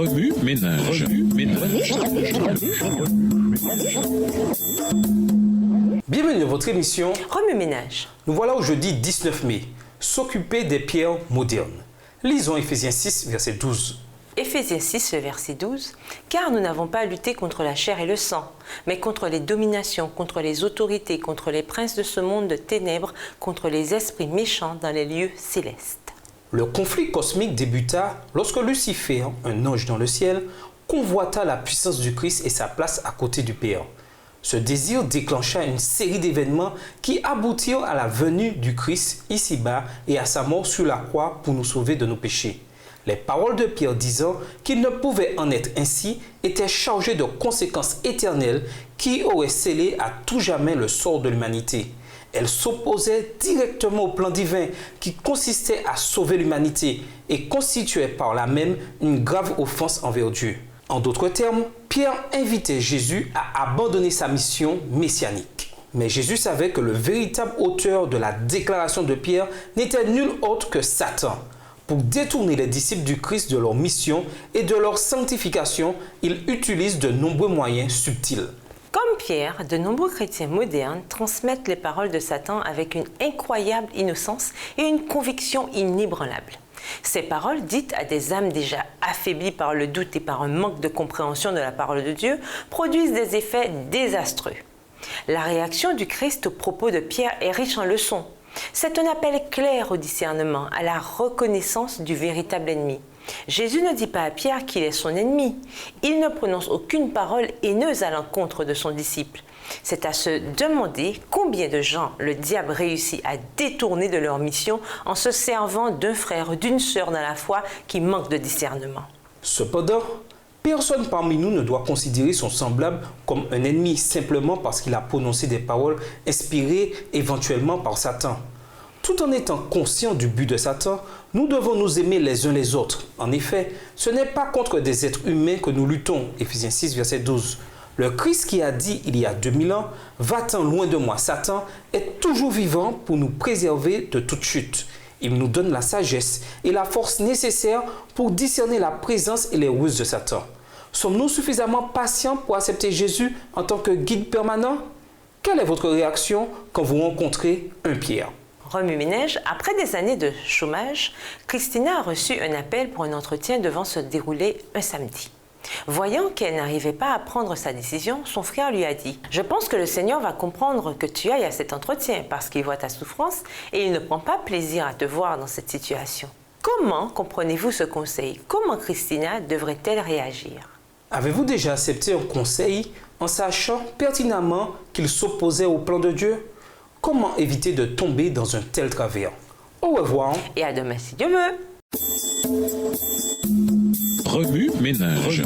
Remue ménage. Bienvenue dans votre émission Remue ménage. Nous voilà au jeudi 19 mai. S'occuper des pierres modernes. Lisons Éphésiens 6, verset 12. Éphésiens 6, verset 12. Car nous n'avons pas à lutter contre la chair et le sang, mais contre les dominations, contre les autorités, contre les princes de ce monde de ténèbres, contre les esprits méchants dans les lieux célestes. Le conflit cosmique débuta lorsque Lucifer, un ange dans le ciel, convoita la puissance du Christ et sa place à côté du Père. Ce désir déclencha une série d'événements qui aboutirent à la venue du Christ ici-bas et à sa mort sur la croix pour nous sauver de nos péchés. Les paroles de Pierre disant qu'il ne pouvait en être ainsi étaient chargées de conséquences éternelles qui auraient scellé à tout jamais le sort de l'humanité. Elles s'opposaient directement au plan divin qui consistait à sauver l'humanité et constituaient par là même une grave offense envers Dieu. En d'autres termes, Pierre invitait Jésus à abandonner sa mission messianique. Mais Jésus savait que le véritable auteur de la déclaration de Pierre n'était nul autre que Satan. Pour détourner les disciples du Christ de leur mission et de leur sanctification, il utilise de nombreux moyens subtils. Comme Pierre, de nombreux chrétiens modernes transmettent les paroles de Satan avec une incroyable innocence et une conviction inébranlable. Ces paroles, dites à des âmes déjà affaiblies par le doute et par un manque de compréhension de la parole de Dieu, produisent des effets désastreux. La réaction du Christ aux propos de Pierre est riche en leçons. C'est un appel clair au discernement, à la reconnaissance du véritable ennemi. Jésus ne dit pas à Pierre qu'il est son ennemi. Il ne prononce aucune parole haineuse à l'encontre de son disciple. C'est à se demander combien de gens le diable réussit à détourner de leur mission en se servant d'un frère ou d'une sœur dans la foi qui manque de discernement. Cependant, personne parmi nous ne doit considérer son semblable comme un ennemi simplement parce qu'il a prononcé des paroles inspirées éventuellement par Satan. Tout en étant conscients du but de Satan, nous devons nous aimer les uns les autres. En effet, ce n'est pas contre des êtres humains que nous luttons. Éphésiens 6, verset 12. Le Christ qui a dit il y a 2000 ans « Va-t'en loin de moi, Satan » est toujours vivant pour nous préserver de toute chute. Il nous donne la sagesse et la force nécessaires pour discerner la présence et les ruses de Satan. Sommes-nous suffisamment patients pour accepter Jésus en tant que guide permanent? Quelle est votre réaction quand vous rencontrez un Pierre? Remue ménage, après des années de chômage, Christina a reçu un appel pour un entretien devant se dérouler un samedi. Voyant qu'elle n'arrivait pas à prendre sa décision, son frère lui a dit « Je pense que le Seigneur va comprendre que tu ailles à cet entretien parce qu'il voit ta souffrance et il ne prend pas plaisir à te voir dans cette situation. » Comment comprenez-vous ce conseil? Comment Christina devrait-elle réagir? Avez-vous déjà accepté un conseil en sachant pertinemment qu'il s'opposait au plan de Dieu? Comment éviter de tomber dans un tel travers? Au revoir. Et à demain si Dieu veut. Remue ménage.